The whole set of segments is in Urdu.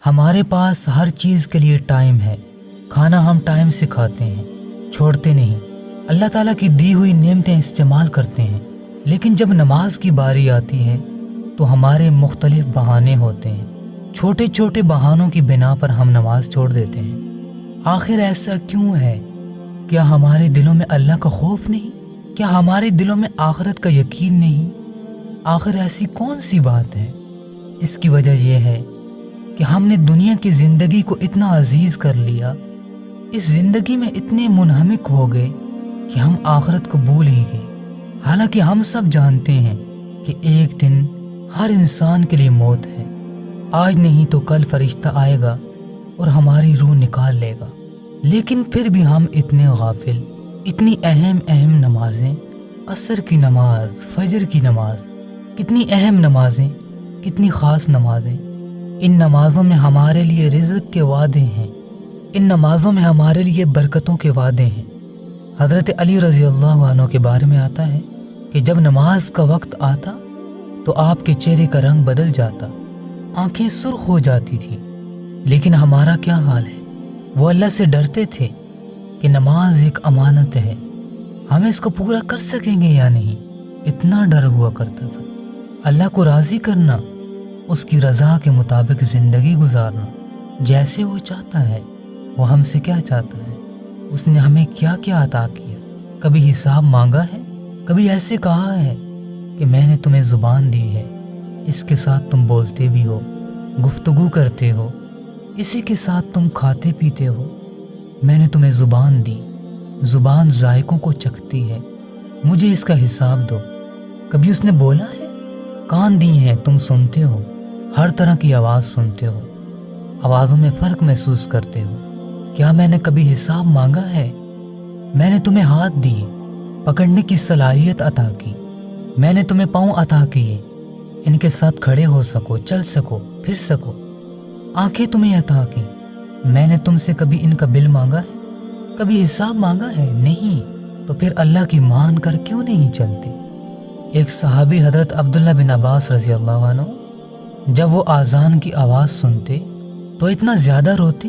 ہمارے پاس ہر چیز کے لیے ٹائم ہے، کھانا ہم ٹائم سے کھاتے ہیں، چھوڑتے نہیں، اللہ تعالیٰ کی دی ہوئی نعمتیں استعمال کرتے ہیں، لیکن جب نماز کی باری آتی ہے تو ہمارے مختلف بہانے ہوتے ہیں، چھوٹے چھوٹے بہانوں کی بنا پر ہم نماز چھوڑ دیتے ہیں۔ آخر ایسا کیوں ہے؟ کیا ہمارے دلوں میں اللہ کا خوف نہیں؟ کیا ہمارے دلوں میں آخرت کا یقین نہیں؟ آخر ایسی کون سی بات ہے؟ اس کی وجہ یہ ہے کہ ہم نے دنیا کی زندگی کو اتنا عزیز کر لیا، اس زندگی میں اتنے منہمک ہو گئے کہ ہم آخرت کو بھول ہی گئے۔ حالانکہ ہم سب جانتے ہیں کہ ایک دن ہر انسان کے لیے موت ہے، آج نہیں تو کل فرشتہ آئے گا اور ہماری روح نکال لے گا، لیکن پھر بھی ہم اتنے غافل، اتنی اہم نمازیں، عصر کی نماز، فجر کی نماز، کتنی اہم نمازیں، کتنی خاص نمازیں، ان نمازوں میں ہمارے لیے رزق کے وعدے ہیں، ان نمازوں میں ہمارے لیے برکتوں کے وعدے ہیں۔ حضرت علی رضی اللہ عنہ کے بارے میں آتا ہے کہ جب نماز کا وقت آتا تو آپ کے چہرے کا رنگ بدل جاتا، آنکھیں سرخ ہو جاتی تھیں۔ لیکن ہمارا کیا حال ہے؟ وہ اللہ سے ڈرتے تھے کہ نماز ایک امانت ہے، ہم اس کو پورا کر سکیں گے یا نہیں، اتنا ڈر ہوا کرتا تھا۔ اللہ کو راضی کرنا، اس کی رضا کے مطابق زندگی گزارنا، جیسے وہ چاہتا ہے۔ وہ ہم سے کیا چاہتا ہے؟ اس نے ہمیں کیا کیا عطا کیا؟ کبھی حساب مانگا ہے؟ کبھی ایسے کہا ہے کہ میں نے تمہیں زبان دی ہے، اس کے ساتھ تم بولتے بھی ہو، گفتگو کرتے ہو، اسی کے ساتھ تم کھاتے پیتے ہو، میں نے تمہیں زبان دی، زبان ذائقوں کو چکھتی ہے، مجھے اس کا حساب دو۔ کبھی اس نے بولا ہے؟ کان دی ہیں، تم سنتے ہو، ہر طرح کی آواز سنتے ہو، آوازوں میں فرق محسوس کرتے ہو، کیا میں نے کبھی حساب مانگا ہے؟ میں نے تمہیں ہاتھ دیے، پکڑنے کی صلاحیت عطا کی، میں نے تمہیں پاؤں عطا کیے، ان کے ساتھ کھڑے ہو سکو، چل سکو، پھر سکو، آنکھیں تمہیں عطا کی، میں نے تم سے کبھی ان کا بل مانگا ہے؟ کبھی حساب مانگا ہے؟ نہیں، تو پھر اللہ کی مان کر کیوں نہیں چلتے؟ ایک صحابی حضرت عبداللہ بن عباس رضی اللہ عنہ جب وہ آذان کی آواز سنتے تو اتنا زیادہ روتے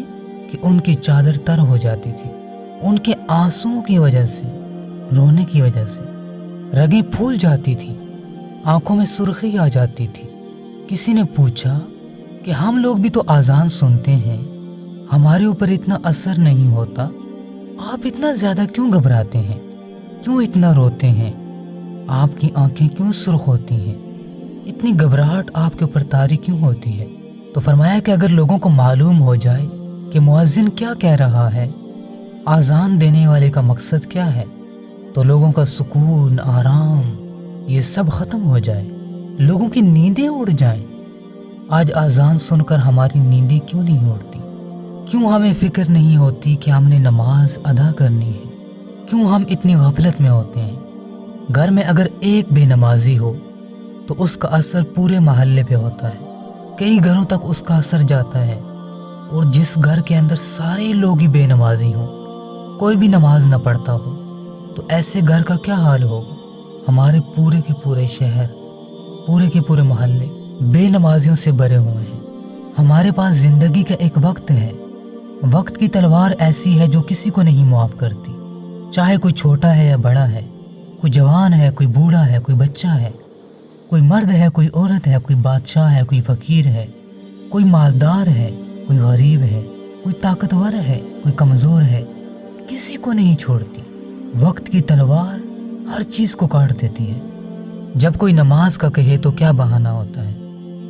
کہ ان کی چادر تر ہو جاتی تھی، ان کے آنسوؤں کی وجہ سے، رونے کی وجہ سے رگیں پھول جاتی تھی، آنکھوں میں سرخی آ جاتی تھی۔ کسی نے پوچھا کہ ہم لوگ بھی تو آذان سنتے ہیں، ہمارے اوپر اتنا اثر نہیں ہوتا، آپ اتنا زیادہ کیوں گھبراتے ہیں، کیوں اتنا روتے ہیں، آپ کی آنکھیں کیوں سرخ ہوتی ہیں، اتنی گھبراہٹ آپ کے اوپر طاری کیوں ہوتی ہے؟ تو فرمایا کہ اگر لوگوں کو معلوم ہو جائے کہ مؤذن کیا کہہ رہا ہے، آذان دینے والے کا مقصد کیا ہے، تو لوگوں کا سکون، آرام، یہ سب ختم ہو جائے، لوگوں کی نیندیں اڑ جائیں۔ آج آذان سن کر ہماری نیندیں کیوں نہیں اڑتی؟ کیوں ہمیں فکر نہیں ہوتی کہ ہم نے نماز ادا کرنی ہے؟ کیوں ہم اتنی غفلت میں ہوتے ہیں؟ گھر میں اگر ایک بے نمازی ہو تو اس کا اثر پورے محلے پہ ہوتا ہے، کئی گھروں تک اس کا اثر جاتا ہے، اور جس گھر کے اندر سارے لوگ ہی بے نمازی ہوں، کوئی بھی نماز نہ پڑھتا ہو، تو ایسے گھر کا کیا حال ہوگا؟ ہمارے پورے کے پورے شہر، پورے کے پورے محلے بے نمازیوں سے بھرے ہوئے ہیں۔ ہمارے پاس زندگی کا ایک وقت ہے، وقت کی تلوار ایسی ہے جو کسی کو نہیں معاف کرتی، چاہے کوئی چھوٹا ہے یا بڑا ہے، کوئی جوان ہے، کوئی بوڑھا ہے، کوئی بچہ ہے، کوئی مرد ہے، کوئی عورت ہے، کوئی بادشاہ ہے، کوئی فقیر ہے، کوئی مالدار ہے، کوئی غریب ہے، کوئی طاقتور ہے، کوئی کمزور ہے، کسی کو نہیں چھوڑتی۔ وقت کی تلوار ہر چیز کو کاٹ دیتی ہے۔ جب کوئی نماز کا کہے تو کیا بہانہ ہوتا ہے؟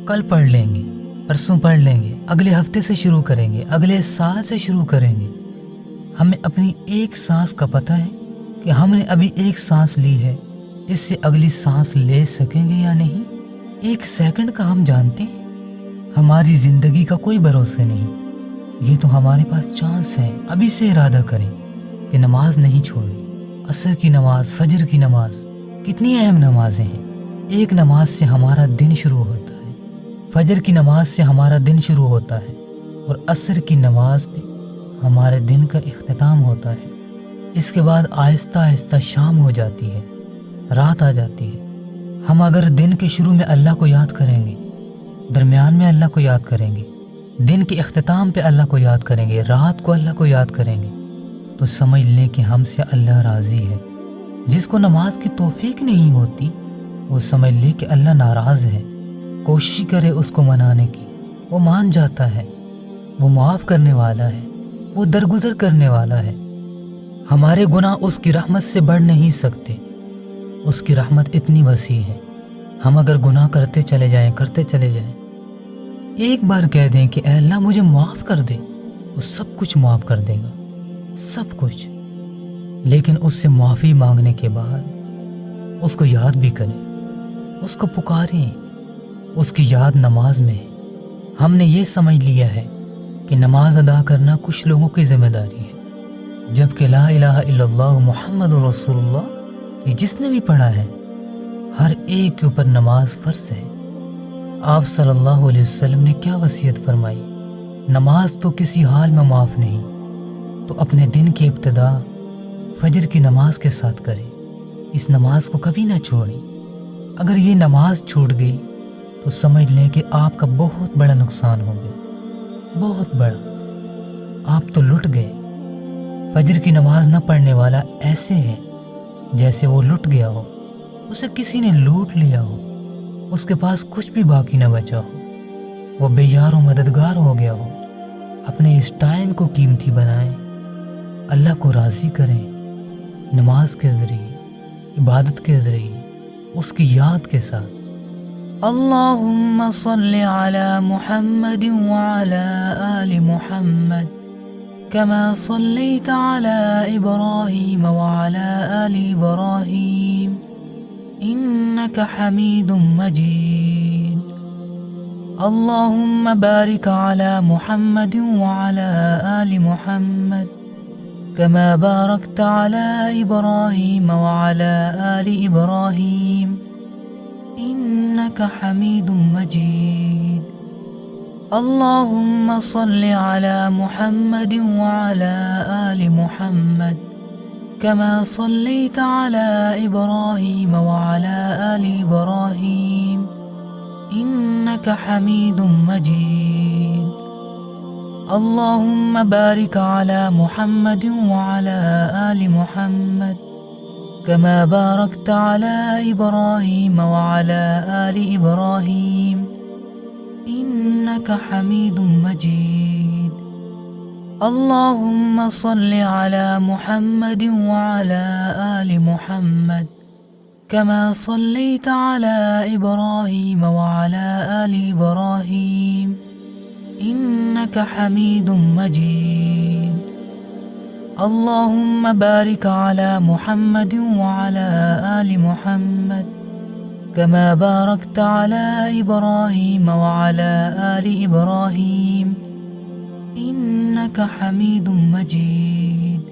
کل پڑھ لیں گے، پرسوں پڑھ لیں گے، اگلے ہفتے سے شروع کریں گے، اگلے سال سے شروع کریں گے۔ ہمیں اپنی ایک سانس کا پتہ ہے کہ ہم نے ابھی ایک سانس لی ہے، اس سے اگلی سانس لے سکیں گے یا نہیں؟ ایک سیکنڈ کا ہم جانتے ہیں، ہماری زندگی کا کوئی بھروسہ نہیں۔ یہ تو ہمارے پاس چانس ہے، ابھی سے ارادہ کریں کہ نماز نہیں چھوڑنی۔ عصر کی نماز، فجر کی نماز، کتنی اہم نمازیں ہیں۔ ایک نماز سے ہمارا دن شروع ہوتا ہے، فجر کی نماز سے ہمارا دن شروع ہوتا ہے، اور عصر کی نماز پہ ہمارے دن کا اختتام ہوتا ہے۔ اس کے بعد آہستہ آہستہ شام ہو جاتی ہے، رات آ جاتی ہے۔ ہم اگر دن کے شروع میں اللہ کو یاد کریں گے، درمیان میں اللہ کو یاد کریں گے، دن کے اختتام پہ اللہ کو یاد کریں گے، رات کو اللہ کو یاد کریں گے، تو سمجھ لیں کہ ہم سے اللہ راضی ہے۔ جس کو نماز کی توفیق نہیں ہوتی وہ سمجھ لے کہ اللہ ناراض ہے، کوشش کرے اس کو منانے کی، وہ مان جاتا ہے، وہ معاف کرنے والا ہے، وہ درگزر کرنے والا ہے۔ ہمارے گناہ اس کی رحمت سے بڑھ نہیں سکتے، اس کی رحمت اتنی وسیع ہے۔ ہم اگر گناہ کرتے چلے جائیں، ایک بار کہہ دیں کہ اے اللہ مجھے معاف کر دے، وہ سب کچھ معاف کر دے گا، سب کچھ۔ لیکن اس سے معافی مانگنے کے بعد اس کو یاد بھی کریں، اس کو پکاریں، اس کی یاد نماز میں ہے۔ ہم نے یہ سمجھ لیا ہے کہ نماز ادا کرنا کچھ لوگوں کی ذمہ داری ہے، جبکہ لا الہ الا اللہ محمد رسول اللہ یہ جس نے بھی پڑھا ہے، ہر ایک کے اوپر نماز فرض ہے۔ آپ صلی اللہ علیہ وسلم نے کیا وصیت فرمائی؟ نماز تو کسی حال میں معاف نہیں، تو اپنے دن کی ابتدا فجر کی نماز کے ساتھ کریں، اس نماز کو کبھی نہ چھوڑیں۔ اگر یہ نماز چھوٹ گئی تو سمجھ لیں کہ آپ کا بہت بڑا نقصان ہو گیا، بہت بڑا۔ آپ تو لٹ گئے۔ فجر کی نماز نہ پڑھنے والا ایسے ہے جیسے وہ لٹ گیا ہو، اسے کسی نے لوٹ لیا ہو، اس کے پاس کچھ بھی باقی نہ بچا ہو، وہ بے یار و مددگار ہو گیا ہو۔ اپنے اس ٹائم کو قیمتی بنائیں، اللہ کو راضی کریں، نماز کے ذریعے، عبادت کے ذریعے، اس کی یاد کے ساتھ۔ اللہم صل علی محمد وعلی آل محمد کما صلیت علی ابراہیم وعلی آل ابراہیم انک حمید مجید۔ اللہم بارک علی محمد وعلی آل محمد كما باركت على إبراهيم وعلى آل إبراهيم إنك حميد مجيد۔ اللهم صل على محمد وعلى آل محمد كما صليت على إبراهيم وعلى آل إبراهيم إنك حميد مجيد۔ اللهم بارك على محمد وعلى آل محمد كما باركت على إبراهيم وعلى آل إبراهيم إنك حميد مجيد۔ اللهم صل على محمد وعلى آل محمد كما صليت على إبراهيم وعلى آل إبراهيم إنك حميد مجيد۔ اللهم بارك على محمد وعلى آل محمد كما باركت على إبراهيم وعلى آل إبراهيم إنك حميد مجيد۔